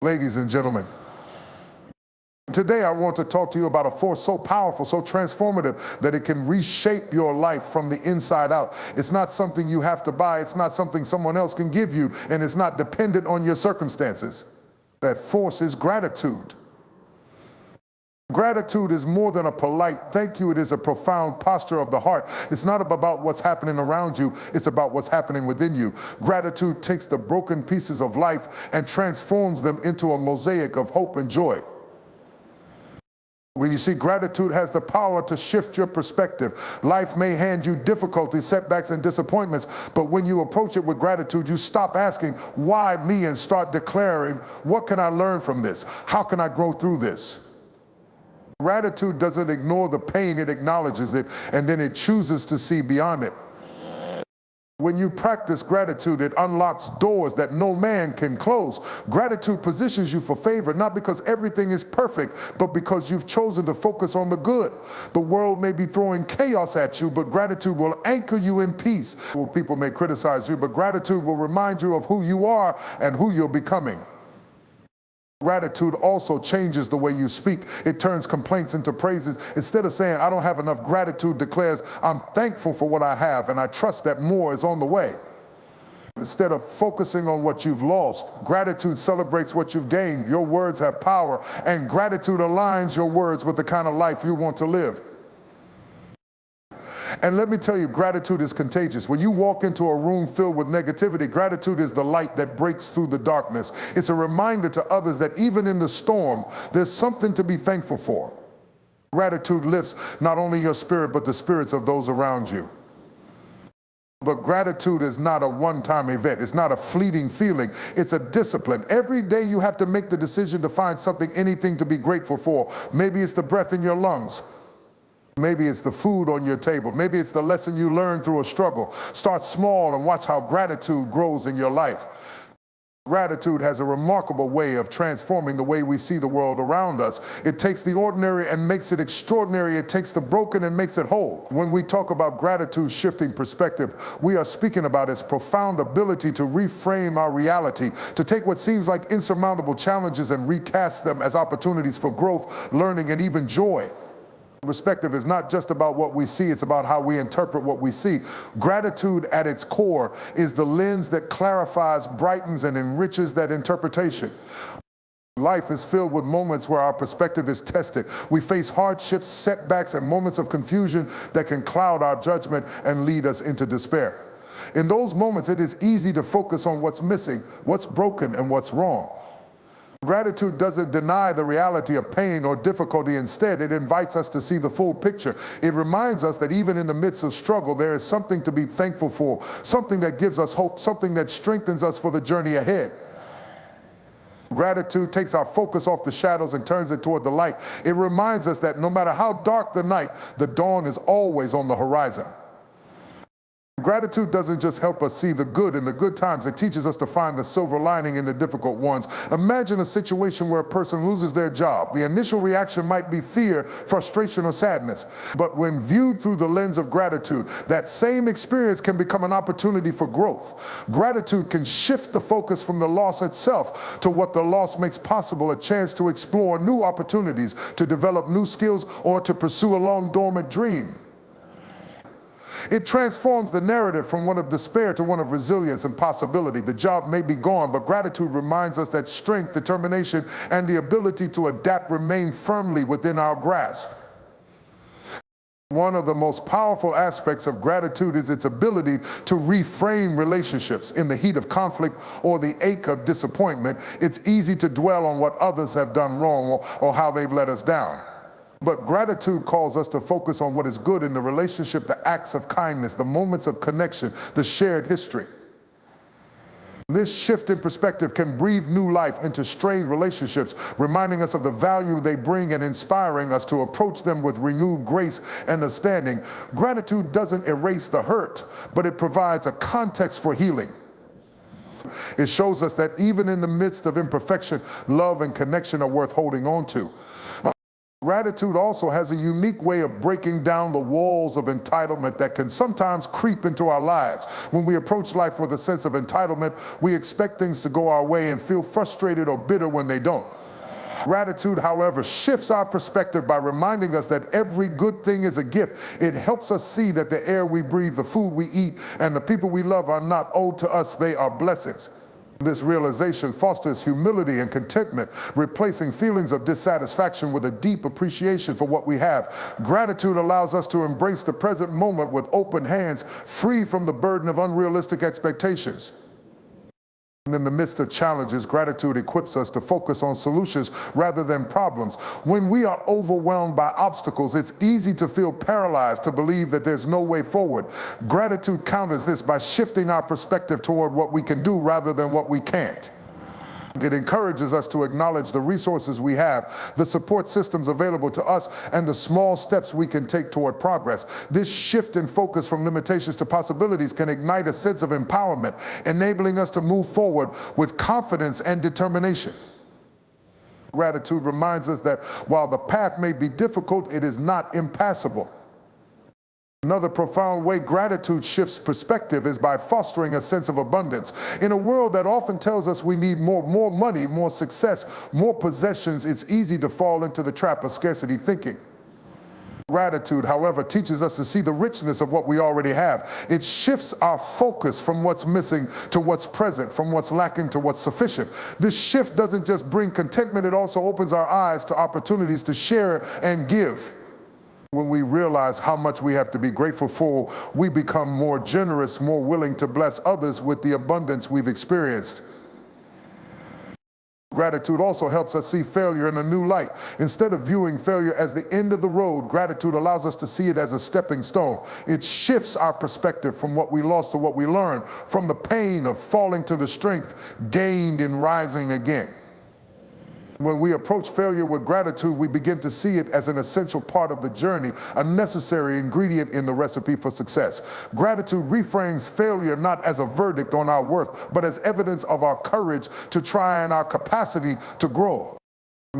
Ladies and gentlemen, today I want to talk to you about a force so powerful, so transformative, that it can reshape your life from the inside out. It's not something you have to buy, it's not something someone else can give you, and it's not dependent on your circumstances. That force is gratitude. Gratitude is more than a polite thank you. It is a profound posture of the heart. It's not about what's happening around you. It's about what's happening within you. Gratitude takes the broken pieces of life and transforms them into a mosaic of hope and joy. When you see, gratitude has the power to shift your perspective. Life may hand you difficulties, setbacks, and disappointments, but when you approach it with gratitude, you stop asking, why me, and start declaring, what can I learn from this? How can I grow through this? Gratitude doesn't ignore the pain, it acknowledges it, and then it chooses to see beyond it. When you practice gratitude, it unlocks doors that no man can close. Gratitude positions you for favor, not because everything is perfect, but because you've chosen to focus on the good. The world may be throwing chaos at you, but gratitude will anchor you in peace. Well, people may criticize you, but gratitude will remind you of who you are and who you're becoming. Gratitude also changes the way you speak. It turns complaints into praises. Instead of saying, I don't have enough, gratitude declares, I'm thankful for what I have, and I trust that more is on the way. Instead of focusing on what you've lost, gratitude celebrates what you've gained. Your words have power, and gratitude aligns your words with the kind of life you want to live. And let me tell you, gratitude is contagious. When you walk into a room filled with negativity, gratitude is the light that breaks through the darkness. It's a reminder to others that even in the storm, there's something to be thankful for. Gratitude lifts not only your spirit, but the spirits of those around you. But gratitude is not a one-time event. It's not a fleeting feeling. It's a discipline. Every day you have to make the decision to find something, anything to be grateful for. Maybe it's the breath in your lungs. Maybe it's the food on your table. Maybe it's the lesson you learned through a struggle. Start small and watch how gratitude grows in your life. Gratitude has a remarkable way of transforming the way we see the world around us. It takes the ordinary and makes it extraordinary. It takes the broken and makes it whole. When we talk about gratitude shifting perspective, we are speaking about its profound ability to reframe our reality, to take what seems like insurmountable challenges and recast them as opportunities for growth, learning, and even joy. Perspective is not just about what we see, it's about how we interpret what we see. Gratitude at its core is the lens that clarifies, brightens, and enriches that interpretation. Life is filled with moments where our perspective is tested. We face hardships, setbacks, and moments of confusion that can cloud our judgment and lead us into despair. In those moments, it is easy to focus on what's missing, what's broken, and what's wrong. Gratitude doesn't deny the reality of pain or difficulty. Instead, it invites us to see the full picture. It reminds us that even in the midst of struggle, there is something to be thankful for, something that gives us hope, something that strengthens us for the journey ahead. Gratitude takes our focus off the shadows and turns it toward the light. It reminds us that no matter how dark the night, the dawn is always on the horizon. Gratitude doesn't just help us see the good in the good times, it teaches us to find the silver lining in the difficult ones. Imagine a situation where a person loses their job. The initial reaction might be fear, frustration, or sadness. But when viewed through the lens of gratitude, that same experience can become an opportunity for growth. Gratitude can shift the focus from the loss itself to what the loss makes possible, a chance to explore new opportunities, to develop new skills, or to pursue a long-dormant dream. It transforms the narrative from one of despair to one of resilience and possibility. The job may be gone, but gratitude reminds us that strength, determination, and the ability to adapt remain firmly within our grasp. One of the most powerful aspects of gratitude is its ability to reframe relationships. In the heat of conflict or the ache of disappointment, it's easy to dwell on what others have done wrong or how they've let us down. But gratitude calls us to focus on what is good in the relationship, the acts of kindness, the moments of connection, the shared history. This shift in perspective can breathe new life into strained relationships, reminding us of the value they bring and inspiring us to approach them with renewed grace and understanding. Gratitude doesn't erase the hurt, but it provides a context for healing. It shows us that even in the midst of imperfection, love and connection are worth holding on to. Gratitude also has a unique way of breaking down the walls of entitlement that can sometimes creep into our lives. When we approach life with a sense of entitlement, we expect things to go our way and feel frustrated or bitter when they don't. Gratitude, however, shifts our perspective by reminding us that every good thing is a gift. It helps us see that the air we breathe, the food we eat, and the people we love are not owed to us, they are blessings. This realization fosters humility and contentment, replacing feelings of dissatisfaction with a deep appreciation for what we have. Gratitude allows us to embrace the present moment with open hands, free from the burden of unrealistic expectations. And in the midst of challenges, gratitude equips us to focus on solutions rather than problems. When we are overwhelmed by obstacles, it's easy to feel paralyzed, to believe that there's no way forward. Gratitude counters this by shifting our perspective toward what we can do rather than what we can't. It encourages us to acknowledge the resources we have, the support systems available to us, and the small steps we can take toward progress. This shift in focus from limitations to possibilities can ignite a sense of empowerment, enabling us to move forward with confidence and determination. Gratitude reminds us that while the path may be difficult, it is not impassable. Another profound way gratitude shifts perspective is by fostering a sense of abundance. In a world that often tells us we need more money, more success, more possessions, it's easy to fall into the trap of scarcity thinking. Gratitude, however, teaches us to see the richness of what we already have. It shifts our focus from what's missing to what's present, from what's lacking to what's sufficient. This shift doesn't just bring contentment, it also opens our eyes to opportunities to share and give. When we realize how much we have to be grateful for, we become more generous, more willing to bless others with the abundance we've experienced. Gratitude also helps us see failure in a new light. Instead of viewing failure as the end of the road, gratitude allows us to see it as a stepping stone. It shifts our perspective from what we lost to what we learned, from the pain of falling to the strength gained in rising again. When we approach failure with gratitude, we begin to see it as an essential part of the journey, a necessary ingredient in the recipe for success. Gratitude reframes failure not as a verdict on our worth, but as evidence of our courage to try and our capacity to grow.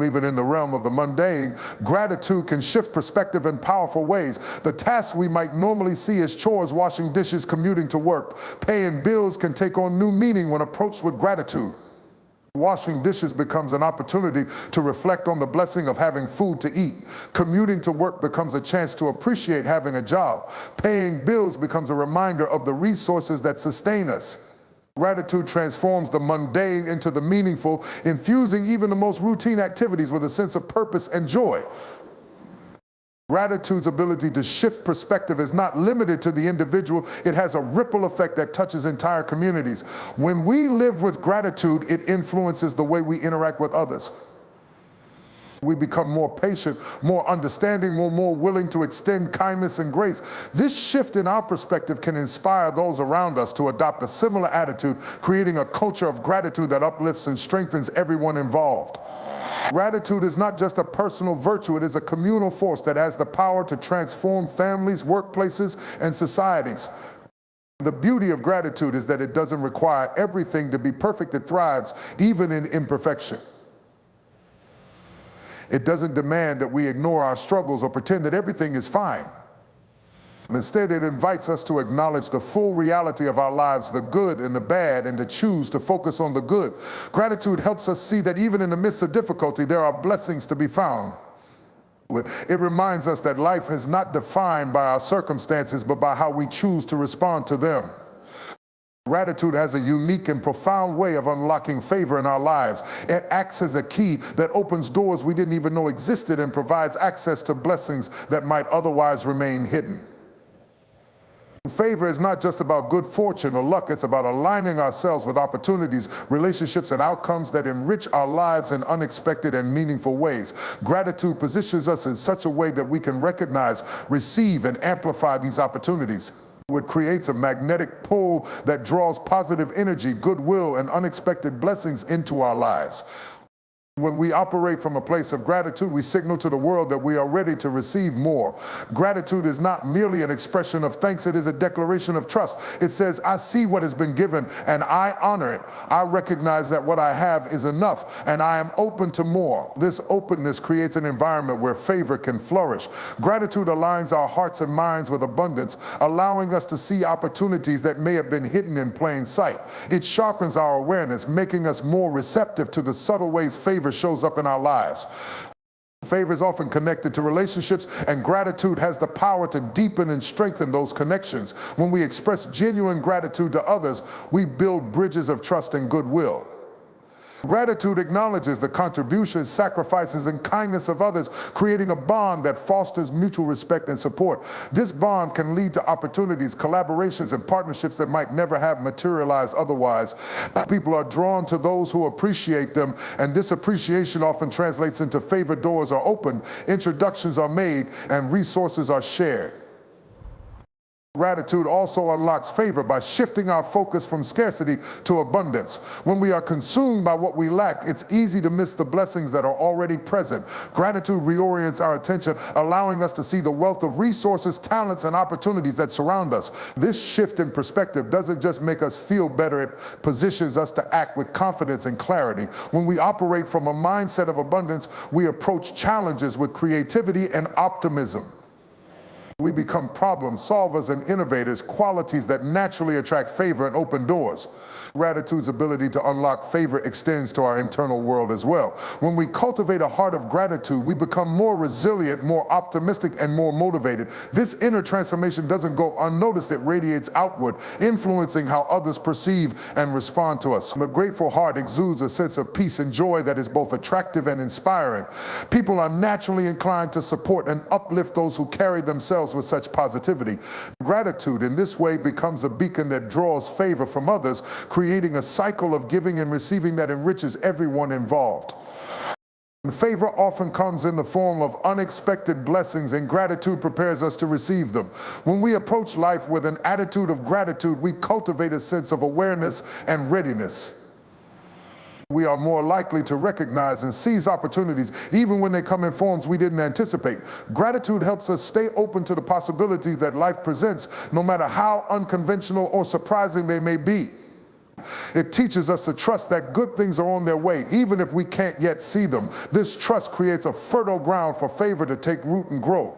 Even in the realm of the mundane, gratitude can shift perspective in powerful ways. The tasks we might normally see as chores, washing dishes, commuting to work, paying bills, can take on new meaning when approached with gratitude. Washing dishes becomes an opportunity to reflect on the blessing of having food to eat. Commuting to work becomes a chance to appreciate having a job. Paying bills becomes a reminder of the resources that sustain us. Gratitude transforms the mundane into the meaningful, infusing even the most routine activities with a sense of purpose and joy. Gratitude's ability to shift perspective is not limited to the individual. It has a ripple effect that touches entire communities. When we live with gratitude, it influences the way we interact with others. We become more patient, more understanding, more willing to extend kindness and grace. This shift in our perspective can inspire those around us to adopt a similar attitude, creating a culture of gratitude that uplifts and strengthens everyone involved. Gratitude is not just a personal virtue, it is a communal force that has the power to transform families, workplaces, and societies. The beauty of gratitude is that it doesn't require everything to be perfect. It thrives even in imperfection. It doesn't demand that we ignore our struggles or pretend that everything is fine. Instead, it invites us to acknowledge the full reality of our lives, the good and the bad, and to choose to focus on the good. Gratitude helps us see that even in the midst of difficulty, there are blessings to be found. It reminds us that life is not defined by our circumstances, but by how we choose to respond to them. Gratitude has a unique and profound way of unlocking favor in our lives. It acts as a key that opens doors we didn't even know existed and provides access to blessings that might otherwise remain hidden. Favor is not just about good fortune or luck, it's about aligning ourselves with opportunities, relationships, and outcomes that enrich our lives in unexpected and meaningful ways. Gratitude positions us in such a way that we can recognize, receive, and amplify these opportunities. It creates a magnetic pull that draws positive energy, goodwill, and unexpected blessings into our lives. When we operate from a place of gratitude, we signal to the world that we are ready to receive more. Gratitude is not merely an expression of thanks, it is a declaration of trust. It says, I see what has been given and I honor it. I recognize that what I have is enough and I am open to more. This openness creates an environment where favor can flourish. Gratitude aligns our hearts and minds with abundance, allowing us to see opportunities that may have been hidden in plain sight. It sharpens our awareness, making us more receptive to the subtle ways favor shows up in our lives. Favor is often connected to relationships, and gratitude has the power to deepen and strengthen those connections. When we express genuine gratitude to others, we build bridges of trust and goodwill. Gratitude acknowledges the contributions, sacrifices, and kindness of others, creating a bond that fosters mutual respect and support. This bond can lead to opportunities, collaborations, and partnerships that might never have materialized otherwise. People are drawn to those who appreciate them, and this appreciation often translates into favor. Doors are opened, introductions are made, and resources are shared. Gratitude also unlocks favor by shifting our focus from scarcity to abundance. When we are consumed by what we lack, it's easy to miss the blessings that are already present. Gratitude reorients our attention, allowing us to see the wealth of resources, talents, and opportunities that surround us. This shift in perspective doesn't just make us feel better, it positions us to act with confidence and clarity. When we operate from a mindset of abundance, we approach challenges with creativity and optimism. We become problem solvers and innovators, qualities that naturally attract favor and open doors. Gratitude's ability to unlock favor extends to our internal world as well. When we cultivate a heart of gratitude, we become more resilient, more optimistic, and more motivated. This inner transformation doesn't go unnoticed, it radiates outward, influencing how others perceive and respond to us. A grateful heart exudes a sense of peace and joy that is both attractive and inspiring. People are naturally inclined to support and uplift those who carry themselves with such positivity. Gratitude in this way becomes a beacon that draws favor from others, creating a cycle of giving and receiving that enriches everyone involved. Favor often comes in the form of unexpected blessings, and gratitude prepares us to receive them. When we approach life with an attitude of gratitude, we cultivate a sense of awareness and readiness. We are more likely to recognize and seize opportunities even when they come in forms we didn't anticipate. Gratitude helps us stay open to the possibilities that life presents, no matter how unconventional or surprising they may be. It teaches us to trust that good things are on their way, even if we can't yet see them. This trust creates a fertile ground for favor to take root and grow.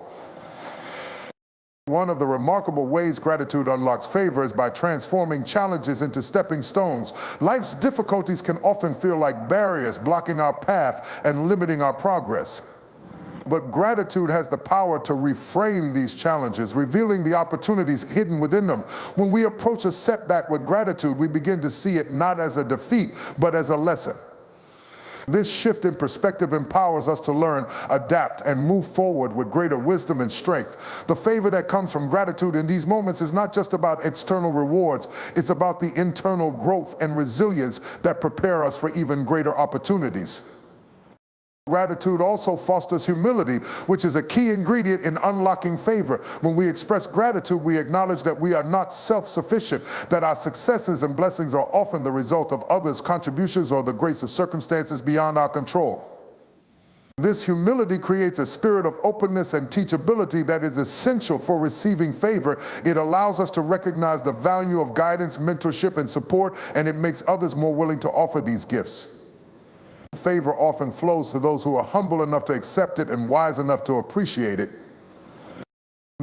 One of the remarkable ways gratitude unlocks favor is by transforming challenges into stepping stones. Life's difficulties can often feel like barriers blocking our path and limiting our progress. But gratitude has the power to reframe these challenges, revealing the opportunities hidden within them. When we approach a setback with gratitude, we begin to see it not as a defeat, but as a lesson. This shift in perspective empowers us to learn, adapt, and move forward with greater wisdom and strength. The favor that comes from gratitude in these moments is not just about external rewards, it's about the internal growth and resilience that prepare us for even greater opportunities. Gratitude also fosters humility, which is a key ingredient in unlocking favor. When we express gratitude, we acknowledge that we are not self-sufficient, that our successes and blessings are often the result of others' contributions or the grace of circumstances beyond our control. This humility creates a spirit of openness and teachability that is essential for receiving favor. It allows us to recognize the value of guidance, mentorship, and support, and it makes others more willing to offer these gifts. Favor often flows to those who are humble enough to accept it and wise enough to appreciate it.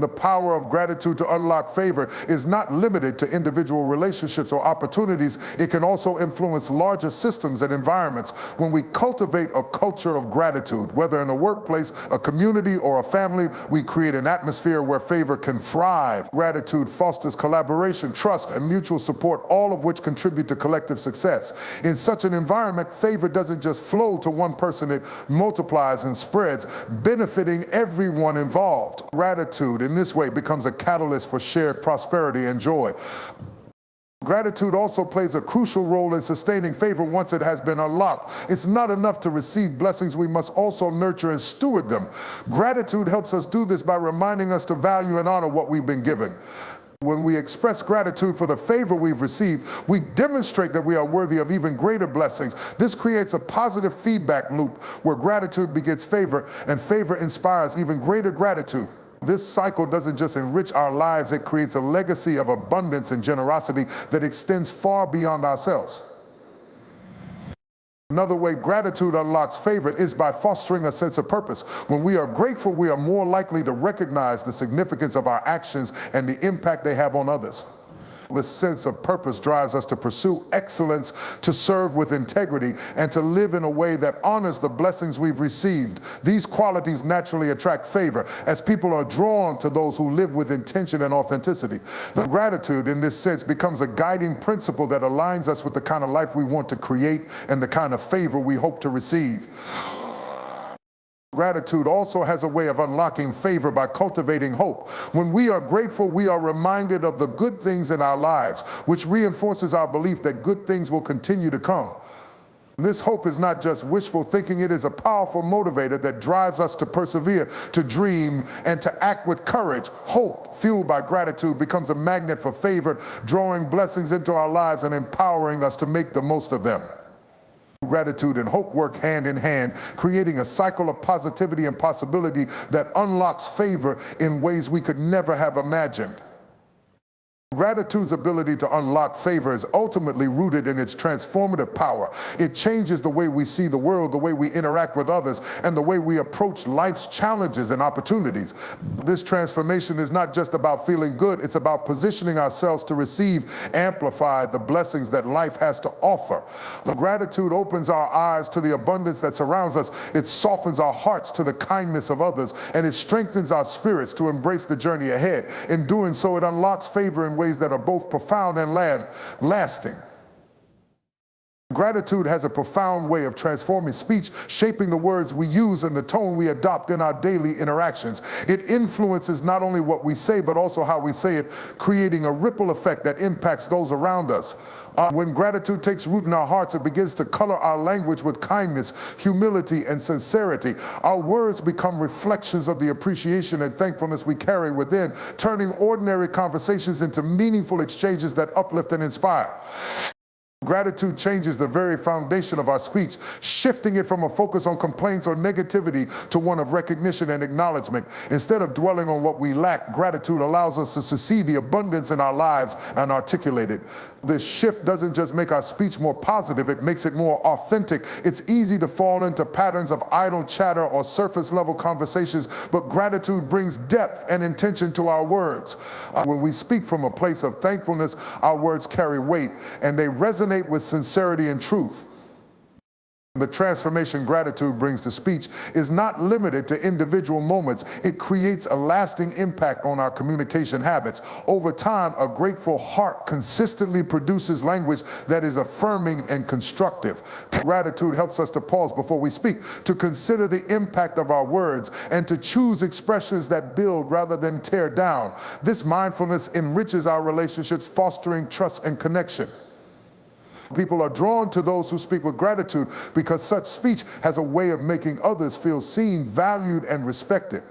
The power of gratitude to unlock favor is not limited to individual relationships or opportunities. It can also influence larger systems and environments. When we cultivate a culture of gratitude, whether in a workplace, a community, or a family, we create an atmosphere where favor can thrive. Gratitude fosters collaboration, trust, and mutual support, all of which contribute to collective success. In such an environment, favor doesn't just flow to one person, it multiplies and spreads, benefiting everyone involved. Gratitude in this way becomes a catalyst for shared prosperity and joy. Gratitude also plays a crucial role in sustaining favor once it has been unlocked. It's not enough to receive blessings, we must also nurture and steward them. Gratitude helps us do this by reminding us to value and honor what we've been given. When we express gratitude for the favor we've received, we demonstrate that we are worthy of even greater blessings. This creates a positive feedback loop where gratitude begets favor and favor inspires even greater gratitude. This cycle doesn't just enrich our lives, it creates a legacy of abundance and generosity that extends far beyond ourselves. Another way gratitude unlocks favor is by fostering a sense of purpose. When we are grateful, we are more likely to recognize the significance of our actions and the impact they have on others. This sense of purpose drives us to pursue excellence, to serve with integrity, and to live in a way that honors the blessings we've received. These qualities naturally attract favor, as people are drawn to those who live with intention and authenticity. The gratitude, in this sense, becomes a guiding principle that aligns us with the kind of life we want to create and the kind of favor we hope to receive. Gratitude also has a way of unlocking favor by cultivating hope. When we are grateful, we are reminded of the good things in our lives, which reinforces our belief that good things will continue to come. This hope is not just wishful thinking, it is a powerful motivator that drives us to persevere, to dream, and to act with courage. Hope, fueled by gratitude, becomes a magnet for favor, drawing blessings into our lives and empowering us to make the most of them. Gratitude and hope work hand in hand, creating a cycle of positivity and possibility that unlocks favor in ways we could never have imagined. Gratitude's ability to unlock favor is ultimately rooted in its transformative power. It changes the way we see the world, the way we interact with others, and the way we approach life's challenges and opportunities. This transformation is not just about feeling good, it's about positioning ourselves to receive, amplify the blessings that life has to offer. Gratitude opens our eyes to the abundance that surrounds us. It softens our hearts to the kindness of others, and it strengthens our spirits to embrace the journey ahead. In doing so, it unlocks favor in ways that are both profound and lasting. Gratitude has a profound way of transforming speech, shaping the words we use and the tone we adopt in our daily interactions. It influences not only what we say, but also how we say it, creating a ripple effect that impacts those around us. When gratitude takes root in our hearts, it begins to color our language with kindness, humility, and sincerity. Our words become reflections of the appreciation and thankfulness we carry within, turning ordinary conversations into meaningful exchanges that uplift and inspire. Gratitude changes the very foundation of our speech, shifting it from a focus on complaints or negativity to one of recognition and acknowledgement. Instead of dwelling on what we lack, gratitude allows us to see the abundance in our lives and articulate it. This shift doesn't just make our speech more positive, it makes it more authentic. It's easy to fall into patterns of idle chatter or surface-level conversations, but gratitude brings depth and intention to our words. When we speak from a place of thankfulness, our words carry weight, and they resonate with sincerity and truth. The transformation gratitude brings to speech is not limited to individual moments. It creates a lasting impact on our communication habits. Over time, a grateful heart consistently produces language that is affirming and constructive. Gratitude helps us to pause before we speak, to consider the impact of our words, and to choose expressions that build rather than tear down. This mindfulness enriches our relationships, fostering trust and connection. People are drawn to those who speak with gratitude because such speech has a way of making others feel seen, valued, and respected.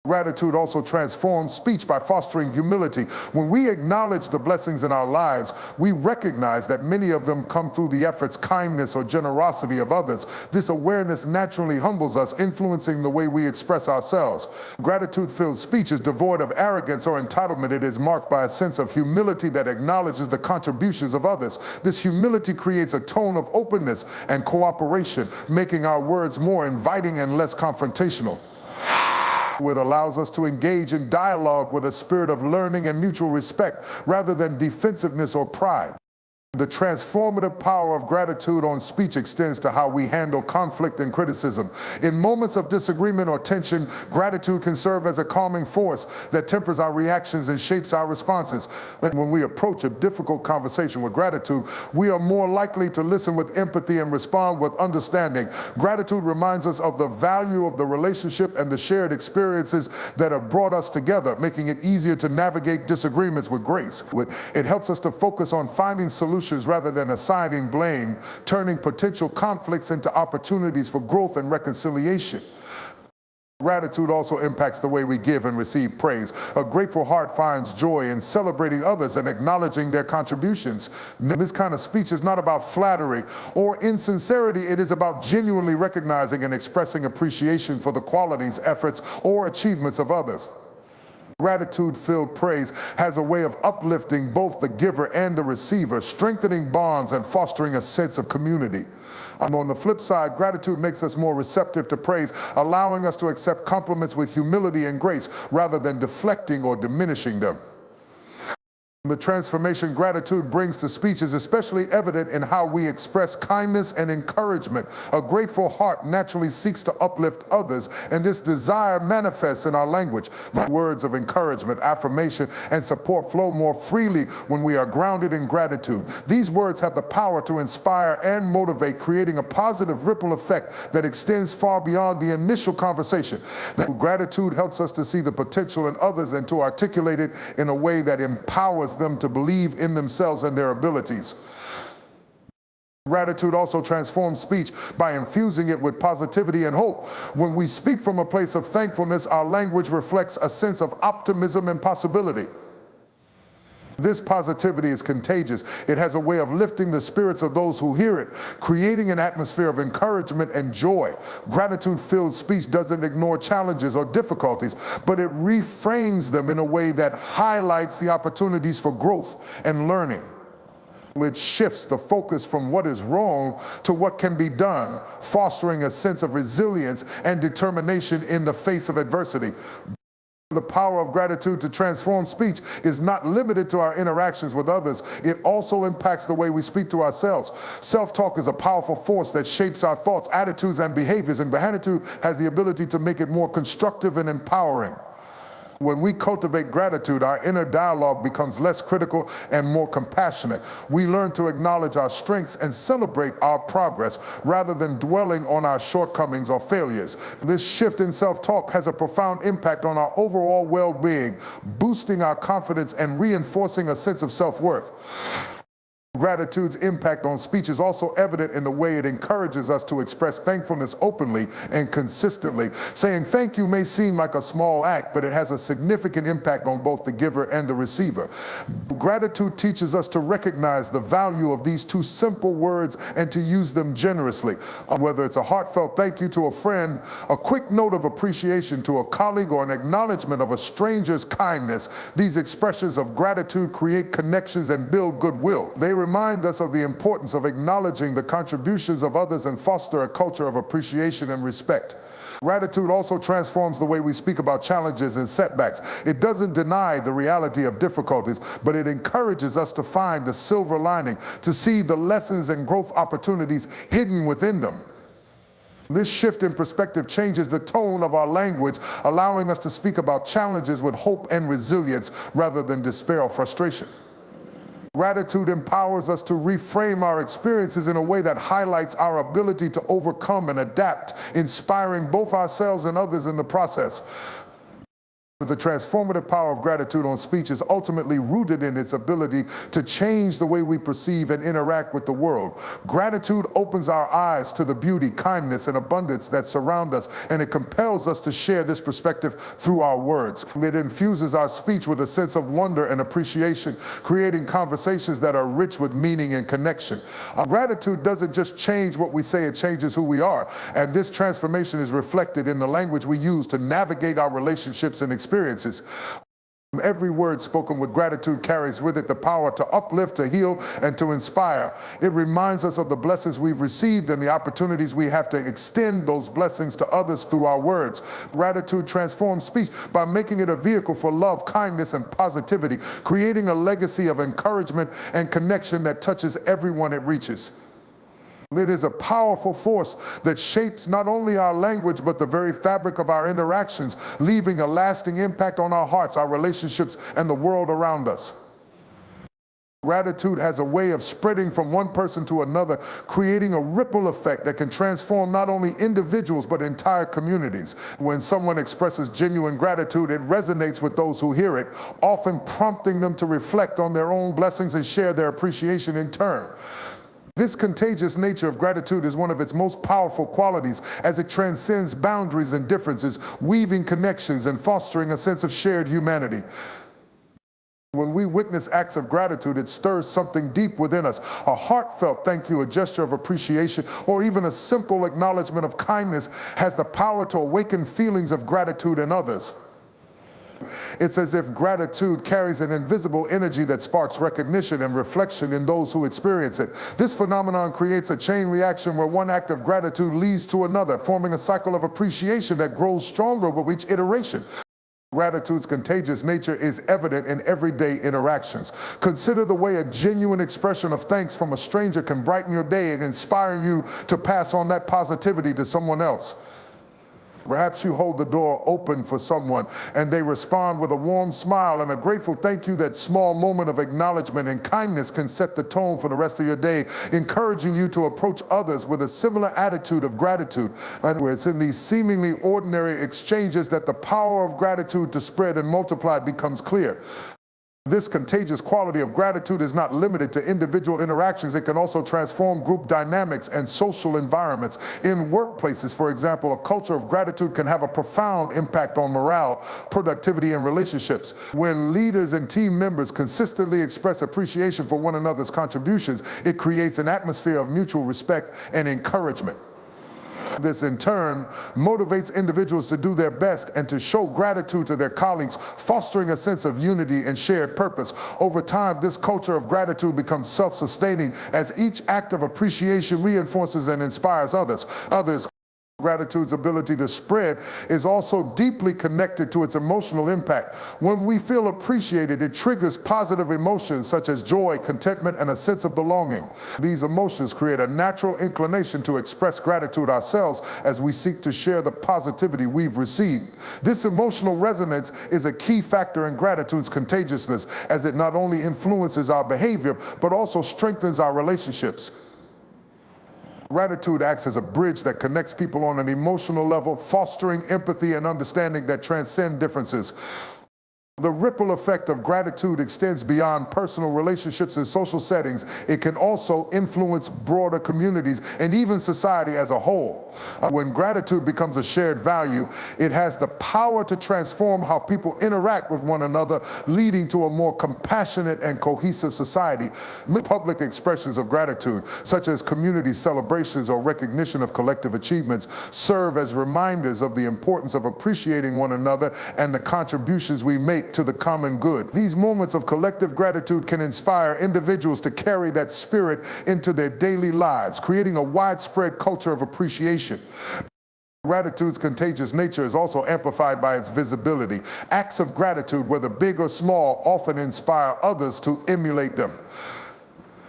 Gratitude also transforms speech by fostering humility. When we acknowledge the blessings in our lives, we recognize that many of them come through the efforts, kindness, or generosity of others. This awareness naturally humbles us, influencing the way we express ourselves. Gratitude-filled speech is devoid of arrogance or entitlement. It is marked by a sense of humility that acknowledges the contributions of others. This humility creates a tone of openness and cooperation, making our words more inviting and less confrontational. It allows us to engage in dialogue with a spirit of learning and mutual respect rather than defensiveness or pride. The transformative power of gratitude on speech extends to how we handle conflict and criticism. In moments of disagreement or tension, gratitude can serve as a calming force that tempers our reactions and shapes our responses. When we approach a difficult conversation with gratitude, we are more likely to listen with empathy and respond with understanding. Gratitude reminds us of the value of the relationship and the shared experiences that have brought us together, making it easier to navigate disagreements with grace. It helps us to focus on finding solutions rather than assigning blame, turning potential conflicts into opportunities for growth and reconciliation. Gratitude also impacts the way we give and receive praise. A grateful heart finds joy in celebrating others and acknowledging their contributions. This kind of speech is not about flattery or insincerity. It is about genuinely recognizing and expressing appreciation for the qualities, efforts, or achievements of others. Gratitude-filled praise has a way of uplifting both the giver and the receiver, strengthening bonds and fostering a sense of community. On the flip side, gratitude makes us more receptive to praise, allowing us to accept compliments with humility and grace rather than deflecting or diminishing them. The transformation gratitude brings to speech is especially evident in how we express kindness and encouragement. A grateful heart naturally seeks to uplift others, and this desire manifests in our language. Words of encouragement, affirmation, and support flow more freely when we are grounded in gratitude. These words have the power to inspire and motivate, creating a positive ripple effect that extends far beyond the initial conversation. Gratitude helps us to see the potential in others and to articulate it in a way that empowers them to believe in themselves and their abilities. Gratitude also transforms speech by infusing it with positivity and hope. When we speak from a place of thankfulness, our language reflects a sense of optimism and possibility. This positivity is contagious. It has a way of lifting the spirits of those who hear it, creating an atmosphere of encouragement and joy. Gratitude-filled speech doesn't ignore challenges or difficulties, but it reframes them in a way that highlights the opportunities for growth and learning. It shifts the focus from what is wrong to what can be done, fostering a sense of resilience and determination in the face of adversity. The power of gratitude to transform speech is not limited to our interactions with others. It also impacts the way we speak to ourselves. Self-talk is a powerful force that shapes our thoughts, attitudes, and behaviors, and gratitude has the ability to make it more constructive and empowering. When we cultivate gratitude, our inner dialogue becomes less critical and more compassionate. We learn to acknowledge our strengths and celebrate our progress rather than dwelling on our shortcomings or failures. This shift in self-talk has a profound impact on our overall well-being, boosting our confidence and reinforcing a sense of self-worth. Gratitude's impact on speech is also evident in the way it encourages us to express thankfulness openly and consistently. Saying thank you may seem like a small act, but it has a significant impact on both the giver and the receiver. Gratitude teaches us to recognize the value of these two simple words and to use them generously. Whether it's a heartfelt thank you to a friend, a quick note of appreciation to a colleague, or an acknowledgement of a stranger's kindness, these expressions of gratitude create connections and build goodwill. They remind us of the importance of acknowledging the contributions of others and foster a culture of appreciation and respect. Gratitude also transforms the way we speak about challenges and setbacks. It doesn't deny the reality of difficulties, but it encourages us to find the silver lining, to see the lessons and growth opportunities hidden within them. This shift in perspective changes the tone of our language, allowing us to speak about challenges with hope and resilience rather than despair or frustration. Gratitude empowers us to reframe our experiences in a way that highlights our ability to overcome and adapt, inspiring both ourselves and others in the process. The transformative power of gratitude on speech is ultimately rooted in its ability to change the way we perceive and interact with the world. Gratitude opens our eyes to the beauty, kindness, and abundance that surround us, and it compels us to share this perspective through our words. It infuses our speech with a sense of wonder and appreciation, creating conversations that are rich with meaning and connection. Gratitude doesn't just change what we say, it changes who we are, and this transformation is reflected in the language we use to navigate our relationships and experiences. Every word spoken with gratitude carries with it the power to uplift, to heal, and to inspire. It reminds us of the blessings we've received and the opportunities we have to extend those blessings to others through our words. Gratitude transforms speech by making it a vehicle for love, kindness, and positivity, creating a legacy of encouragement and connection that touches everyone it reaches. It is a powerful force that shapes not only our language, but the very fabric of our interactions, leaving a lasting impact on our hearts, our relationships, and the world around us. Gratitude has a way of spreading from one person to another, creating a ripple effect that can transform not only individuals, but entire communities. When someone expresses genuine gratitude, it resonates with those who hear it, often prompting them to reflect on their own blessings and share their appreciation in turn. This contagious nature of gratitude is one of its most powerful qualities as it transcends boundaries and differences, weaving connections and fostering a sense of shared humanity. When we witness acts of gratitude, it stirs something deep within us. A heartfelt thank you, a gesture of appreciation, or even a simple acknowledgement of kindness has the power to awaken feelings of gratitude in others. It's as if gratitude carries an invisible energy that sparks recognition and reflection in those who experience it. This phenomenon creates a chain reaction where one act of gratitude leads to another, forming a cycle of appreciation that grows stronger with each iteration. Gratitude's contagious nature is evident in everyday interactions. Consider the way a genuine expression of thanks from a stranger can brighten your day and inspire you to pass on that positivity to someone else. Perhaps you hold the door open for someone and they respond with a warm smile and a grateful thank you. That small moment of acknowledgement and kindness can set the tone for the rest of your day, encouraging you to approach others with a similar attitude of gratitude. And it's in these seemingly ordinary exchanges that the power of gratitude to spread and multiply becomes clear. This contagious quality of gratitude is not limited to individual interactions. It can also transform group dynamics and social environments. In workplaces, for example, a culture of gratitude can have a profound impact on morale, productivity, and relationships. When leaders and team members consistently express appreciation for one another's contributions, it creates an atmosphere of mutual respect and encouragement. This, in turn, motivates individuals to do their best and to show gratitude to their colleagues, fostering a sense of unity and shared purpose. Over time, this culture of gratitude becomes self-sustaining as each act of appreciation reinforces and inspires others. Gratitude's ability to spread is also deeply connected to its emotional impact. When we feel appreciated, it triggers positive emotions such as joy, contentment, and a sense of belonging. These emotions create a natural inclination to express gratitude ourselves as we seek to share the positivity we've received. This emotional resonance is a key factor in gratitude's contagiousness, as it not only influences our behavior, but also strengthens our relationships. Gratitude acts as a bridge that connects people on an emotional level, fostering empathy and understanding that transcend differences. The ripple effect of gratitude extends beyond personal relationships and social settings. It can also influence broader communities and even society as a whole. When gratitude becomes a shared value, it has the power to transform how people interact with one another, leading to a more compassionate and cohesive society. Public expressions of gratitude, such as community celebrations or recognition of collective achievements, serve as reminders of the importance of appreciating one another and the contributions we make to the common good. These moments of collective gratitude can inspire individuals to carry that spirit into their daily lives, creating a widespread culture of appreciation. Gratitude's contagious nature is also amplified by its visibility. Acts of gratitude, whether big or small, often inspire others to emulate them.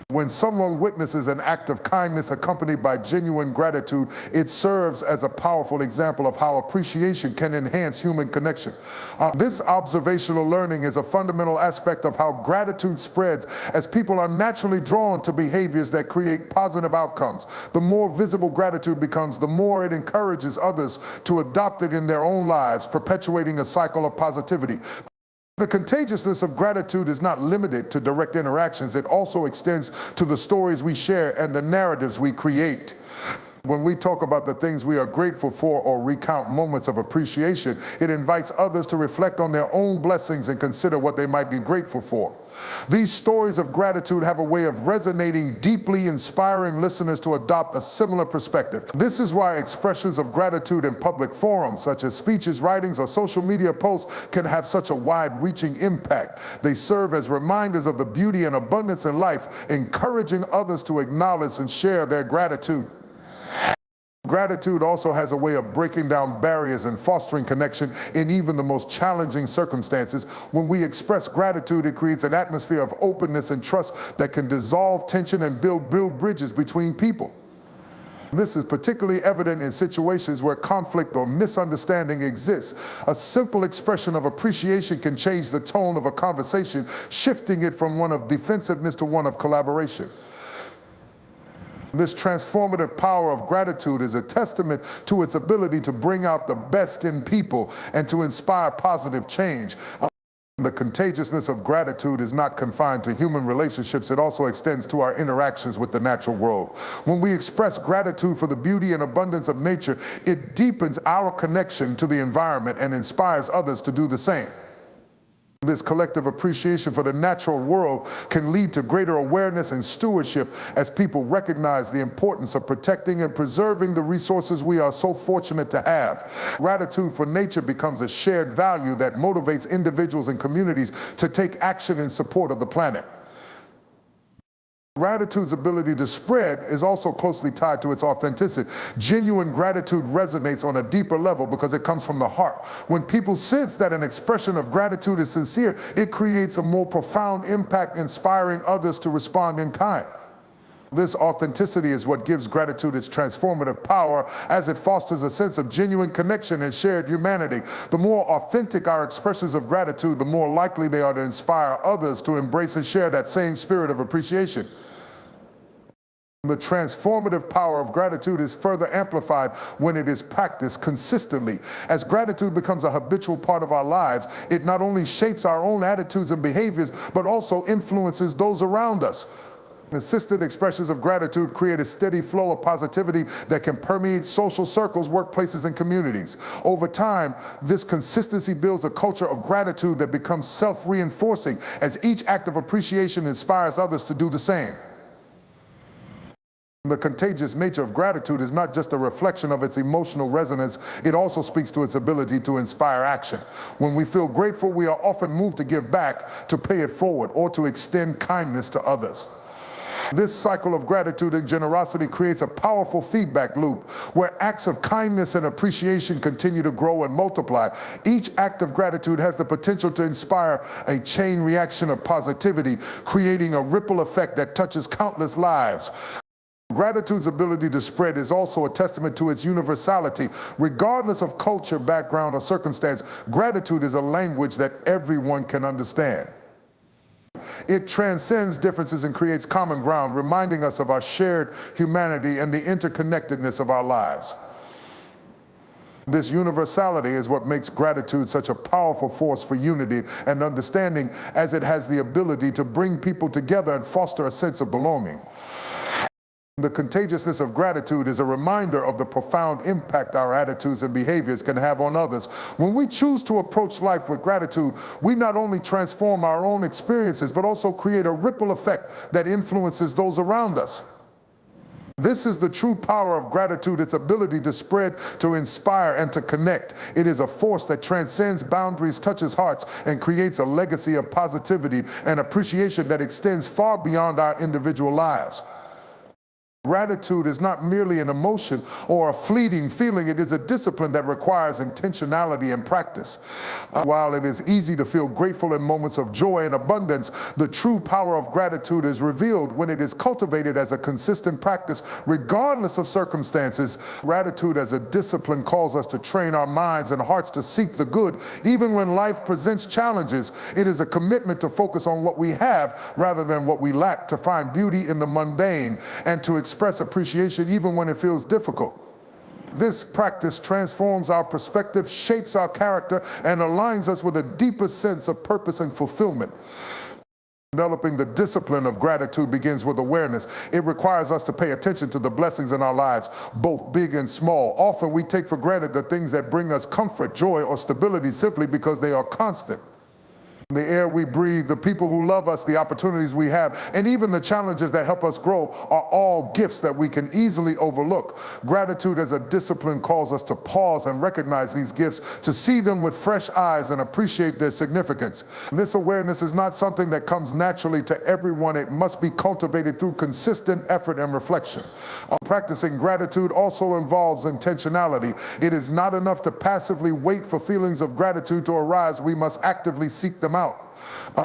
When someone witnesses an act of kindness accompanied by genuine gratitude, it serves as a powerful example of how appreciation can enhance human connection. This observational learning is a fundamental aspect of how gratitude spreads, as people are naturally drawn to behaviors that create positive outcomes. The more visible gratitude becomes, the more it encourages others to adopt it in their own lives, perpetuating a cycle of positivity. The contagiousness of gratitude is not limited to direct interactions. It also extends to the stories we share and the narratives we create. When we talk about the things we are grateful for or recount moments of appreciation, it invites others to reflect on their own blessings and consider what they might be grateful for. These stories of gratitude have a way of resonating deeply, inspiring listeners to adopt a similar perspective. This is why expressions of gratitude in public forums, such as speeches, writings, or social media posts, can have such a wide-reaching impact. They serve as reminders of the beauty and abundance in life, encouraging others to acknowledge and share their gratitude. Gratitude also has a way of breaking down barriers and fostering connection in even the most challenging circumstances. When we express gratitude, it creates an atmosphere of openness and trust that can dissolve tension and build bridges between people. This is particularly evident in situations where conflict or misunderstanding exists. A simple expression of appreciation can change the tone of a conversation, shifting it from one of defensiveness to one of collaboration. This transformative power of gratitude is a testament to its ability to bring out the best in people and to inspire positive change. The contagiousness of gratitude is not confined to human relationships. It also extends to our interactions with the natural world. When we express gratitude for the beauty and abundance of nature, it deepens our connection to the environment and inspires others to do the same. This collective appreciation for the natural world can lead to greater awareness and stewardship as people recognize the importance of protecting and preserving the resources we are so fortunate to have. Gratitude for nature becomes a shared value that motivates individuals and communities to take action in support of the planet. Gratitude's ability to spread is also closely tied to its authenticity. Genuine gratitude resonates on a deeper level because it comes from the heart. When people sense that an expression of gratitude is sincere, it creates a more profound impact, inspiring others to respond in kind. This authenticity is what gives gratitude its transformative power, as it fosters a sense of genuine connection and shared humanity. The more authentic our expressions of gratitude, the more likely they are to inspire others to embrace and share that same spirit of appreciation. The transformative power of gratitude is further amplified when it is practiced consistently. As gratitude becomes a habitual part of our lives, it not only shapes our own attitudes and behaviors, but also influences those around us. Consistent expressions of gratitude create a steady flow of positivity that can permeate social circles, workplaces, and communities. Over time, this consistency builds a culture of gratitude that becomes self-reinforcing, as each act of appreciation inspires others to do the same. The contagious nature of gratitude is not just a reflection of its emotional resonance, it also speaks to its ability to inspire action. When we feel grateful, we are often moved to give back, to pay it forward, or to extend kindness to others. This cycle of gratitude and generosity creates a powerful feedback loop where acts of kindness and appreciation continue to grow and multiply. Each act of gratitude has the potential to inspire a chain reaction of positivity, creating a ripple effect that touches countless lives. Gratitude's ability to spread is also a testament to its universality. Regardless of culture, background, or circumstance, gratitude is a language that everyone can understand. It transcends differences and creates common ground, reminding us of our shared humanity and the interconnectedness of our lives. This universality is what makes gratitude such a powerful force for unity and understanding, as it has the ability to bring people together and foster a sense of belonging. The contagiousness of gratitude is a reminder of the profound impact our attitudes and behaviors can have on others. When we choose to approach life with gratitude, we not only transform our own experiences, but also create a ripple effect that influences those around us. This is the true power of gratitude, its ability to spread, to inspire, and to connect. It is a force that transcends boundaries, touches hearts, and creates a legacy of positivity and appreciation that extends far beyond our individual lives. Gratitude is not merely an emotion or a fleeting feeling. It is a discipline that requires intentionality and practice. While it is easy to feel grateful in moments of joy and abundance, the true power of gratitude is revealed when it is cultivated as a consistent practice, regardless of circumstances. Gratitude as a discipline calls us to train our minds and hearts to seek the good, even when life presents challenges. It is a commitment to focus on what we have rather than what we lack, to find beauty in the mundane, and to express appreciation even when it feels difficult. This practice transforms our perspective, shapes our character, and aligns us with a deeper sense of purpose and fulfillment. Developing the discipline of gratitude begins with awareness. It requires us to pay attention to the blessings in our lives, both big and small. Often we take for granted the things that bring us comfort, joy, or stability simply because they are constant. The air we breathe, the people who love us, the opportunities we have, and even the challenges that help us grow are all gifts that we can easily overlook. Gratitude as a discipline calls us to pause and recognize these gifts, to see them with fresh eyes and appreciate their significance. This awareness is not something that comes naturally to everyone. It must be cultivated through consistent effort and reflection. Practicing gratitude also involves intentionality. It is not enough to passively wait for feelings of gratitude to arise. We must actively seek them out.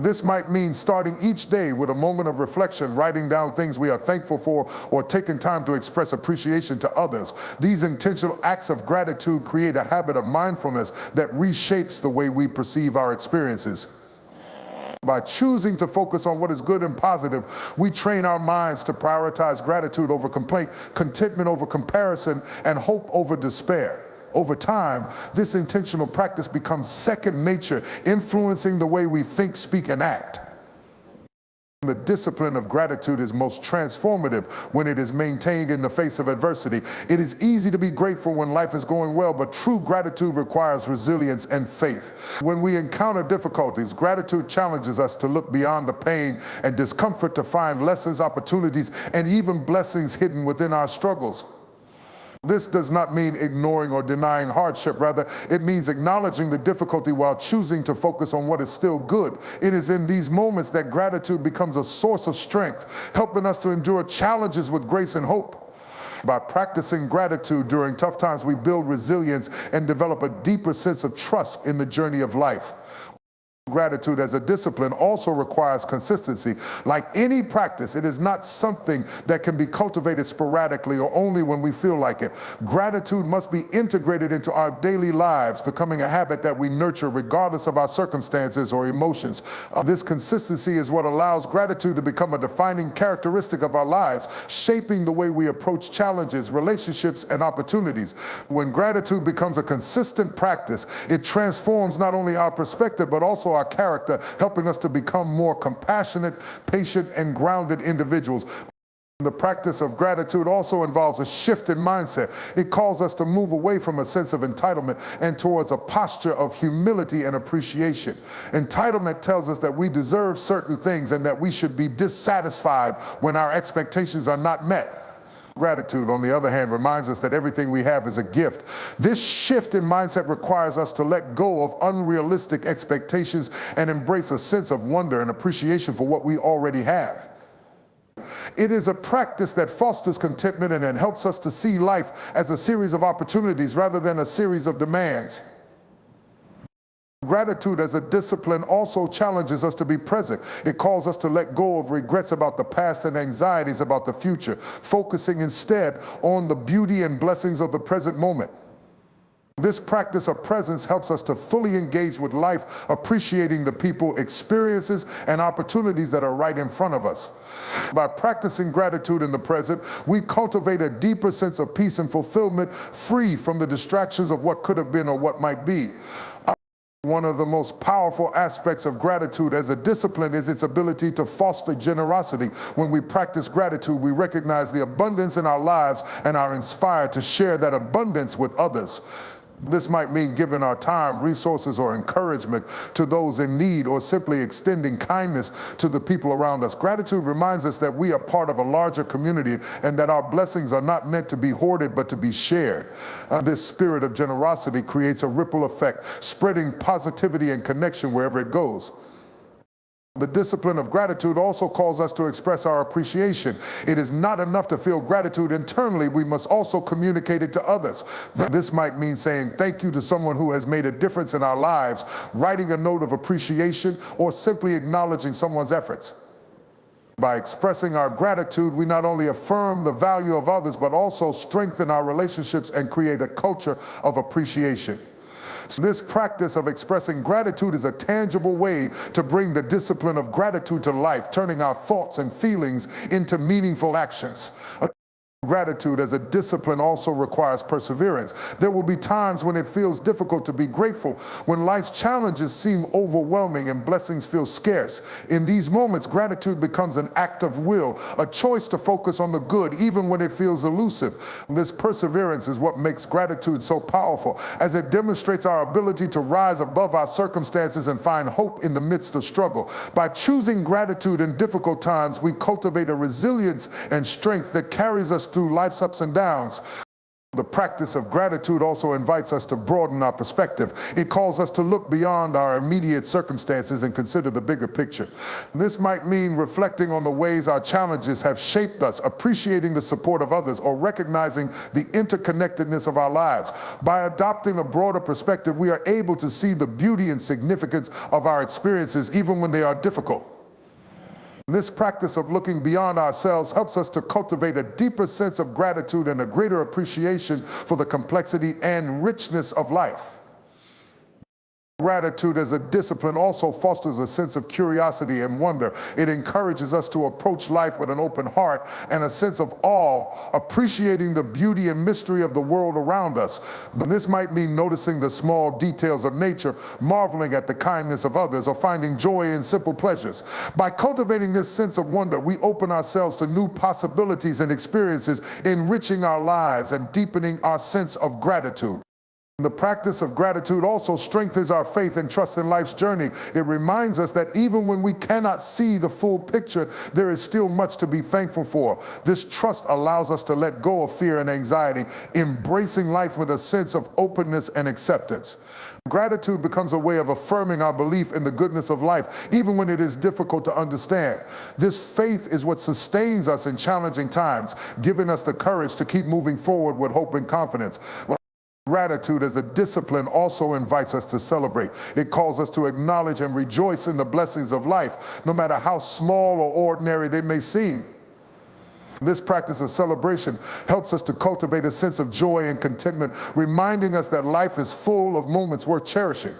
This might mean starting each day with a moment of reflection, writing down things we are thankful for, or taking time to express appreciation to others. These intentional acts of gratitude create a habit of mindfulness that reshapes the way we perceive our experiences. By choosing to focus on what is good and positive, we train our minds to prioritize gratitude over complaint, contentment over comparison, and hope over despair. Over time, this intentional practice becomes second nature, influencing the way we think, speak, and act. The discipline of gratitude is most transformative when it is maintained in the face of adversity. It is easy to be grateful when life is going well, but true gratitude requires resilience and faith. When we encounter difficulties, gratitude challenges us to look beyond the pain and discomfort to find lessons, opportunities, and even blessings hidden within our struggles. This does not mean ignoring or denying hardship. Rather, it means acknowledging the difficulty while choosing to focus on what is still good. It is in these moments that gratitude becomes a source of strength, helping us to endure challenges with grace and hope. By practicing gratitude during tough times, we build resilience and develop a deeper sense of trust in the journey of life. Gratitude as a discipline also requires consistency. Like any practice, it is not something that can be cultivated sporadically or only when we feel like it. Gratitude must be integrated into our daily lives, becoming a habit that we nurture regardless of our circumstances or emotions. This consistency is what allows gratitude to become a defining characteristic of our lives, shaping the way we approach challenges, relationships, and opportunities. When gratitude becomes a consistent practice, it transforms not only our perspective, but also our character, helping us to become more compassionate, patient, and grounded individuals. The practice of gratitude also involves a shift in mindset. It calls us to move away from a sense of entitlement and towards a posture of humility and appreciation. Entitlement tells us that we deserve certain things and that we should be dissatisfied when our expectations are not met. Gratitude, on the other hand, reminds us that everything we have is a gift. This shift in mindset requires us to let go of unrealistic expectations and embrace a sense of wonder and appreciation for what we already have. It is a practice that fosters contentment and helps us to see life as a series of opportunities rather than a series of demands. Gratitude as a discipline also challenges us to be present. It calls us to let go of regrets about the past and anxieties about the future, focusing instead on the beauty and blessings of the present moment. This practice of presence helps us to fully engage with life, appreciating the people, experiences, and opportunities that are right in front of us. By practicing gratitude in the present, we cultivate a deeper sense of peace and fulfillment, free from the distractions of what could have been or what might be. One of the most powerful aspects of gratitude as a discipline is its ability to foster generosity. When we practice gratitude, we recognize the abundance in our lives and are inspired to share that abundance with others. This might mean giving our time, resources, or encouragement to those in need, or simply extending kindness to the people around us. Gratitude reminds us that we are part of a larger community and that our blessings are not meant to be hoarded but to be shared. This spirit of generosity creates a ripple effect, spreading positivity and connection wherever it goes. The discipline of gratitude also calls us to express our appreciation. It is not enough to feel gratitude internally, we must also communicate it to others. This might mean saying thank you to someone who has made a difference in our lives, writing a note of appreciation, or simply acknowledging someone's efforts. By expressing our gratitude, we not only affirm the value of others, but also strengthen our relationships and create a culture of appreciation. This practice of expressing gratitude is a tangible way to bring the discipline of gratitude to life, turning our thoughts and feelings into meaningful actions. Gratitude as a discipline also requires perseverance. There will be times when it feels difficult to be grateful, when life's challenges seem overwhelming and blessings feel scarce. In these moments, gratitude becomes an act of will, a choice to focus on the good even when it feels elusive. This perseverance is what makes gratitude so powerful, as it demonstrates our ability to rise above our circumstances and find hope in the midst of struggle. By choosing gratitude in difficult times, we cultivate a resilience and strength that carries us through life's ups and downs. The practice of gratitude also invites us to broaden our perspective. It calls us to look beyond our immediate circumstances and consider the bigger picture. This might mean reflecting on the ways our challenges have shaped us, appreciating the support of others, or recognizing the interconnectedness of our lives. By adopting a broader perspective, we are able to see the beauty and significance of our experiences even when they are difficult. This practice of looking beyond ourselves helps us to cultivate a deeper sense of gratitude and a greater appreciation for the complexity and richness of life. Gratitude as a discipline also fosters a sense of curiosity and wonder. It encourages us to approach life with an open heart and a sense of awe, appreciating the beauty and mystery of the world around us. But this might mean noticing the small details of nature, marveling at the kindness of others, or finding joy in simple pleasures. By cultivating this sense of wonder, we open ourselves to new possibilities and experiences, enriching our lives and deepening our sense of gratitude. The practice of gratitude also strengthens our faith and trust in life's journey. It reminds us that even when we cannot see the full picture, there is still much to be thankful for. This trust allows us to let go of fear and anxiety, embracing life with a sense of openness and acceptance. Gratitude becomes a way of affirming our belief in the goodness of life, even when it is difficult to understand. This faith is what sustains us in challenging times, giving us the courage to keep moving forward with hope and confidence. Gratitude as a discipline also invites us to celebrate. It calls us to acknowledge and rejoice in the blessings of life, no matter how small or ordinary they may seem. This practice of celebration helps us to cultivate a sense of joy and contentment, reminding us that life is full of moments worth cherishing.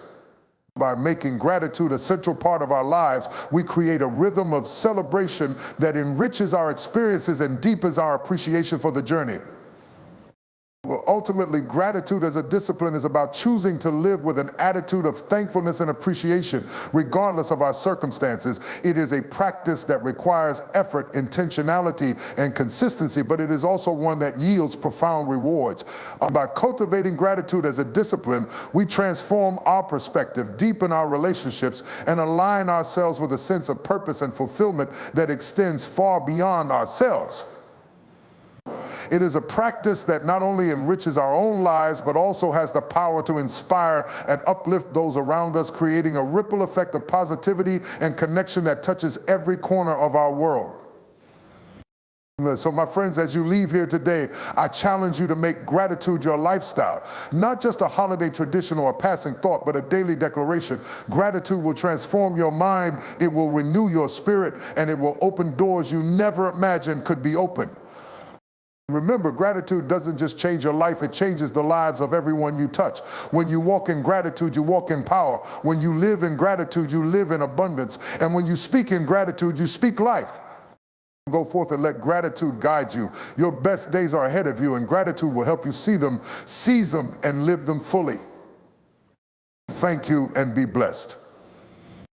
By making gratitude a central part of our lives, we create a rhythm of celebration that enriches our experiences and deepens our appreciation for the journey. Well, ultimately, gratitude as a discipline is about choosing to live with an attitude of thankfulness and appreciation, regardless of our circumstances. It is a practice that requires effort, intentionality, and consistency, but it is also one that yields profound rewards. By cultivating gratitude as a discipline, we transform our perspective, deepen our relationships, and align ourselves with a sense of purpose and fulfillment that extends far beyond ourselves. It is a practice that not only enriches our own lives, but also has the power to inspire and uplift those around us, creating a ripple effect of positivity and connection that touches every corner of our world. So my friends, as you leave here today, I challenge you to make gratitude your lifestyle. Not just a holiday tradition or a passing thought, but a daily declaration. Gratitude will transform your mind, it will renew your spirit, and it will open doors you never imagined could be open. Remember, gratitude doesn't just change your life, it changes the lives of everyone you touch. When you walk in gratitude, you walk in power. When you live in gratitude, you live in abundance. And when you speak in gratitude, you speak life. Go forth and let gratitude guide you. Your best days are ahead of you, and gratitude will help you see them, seize them, and live them fully. Thank you, and be blessed.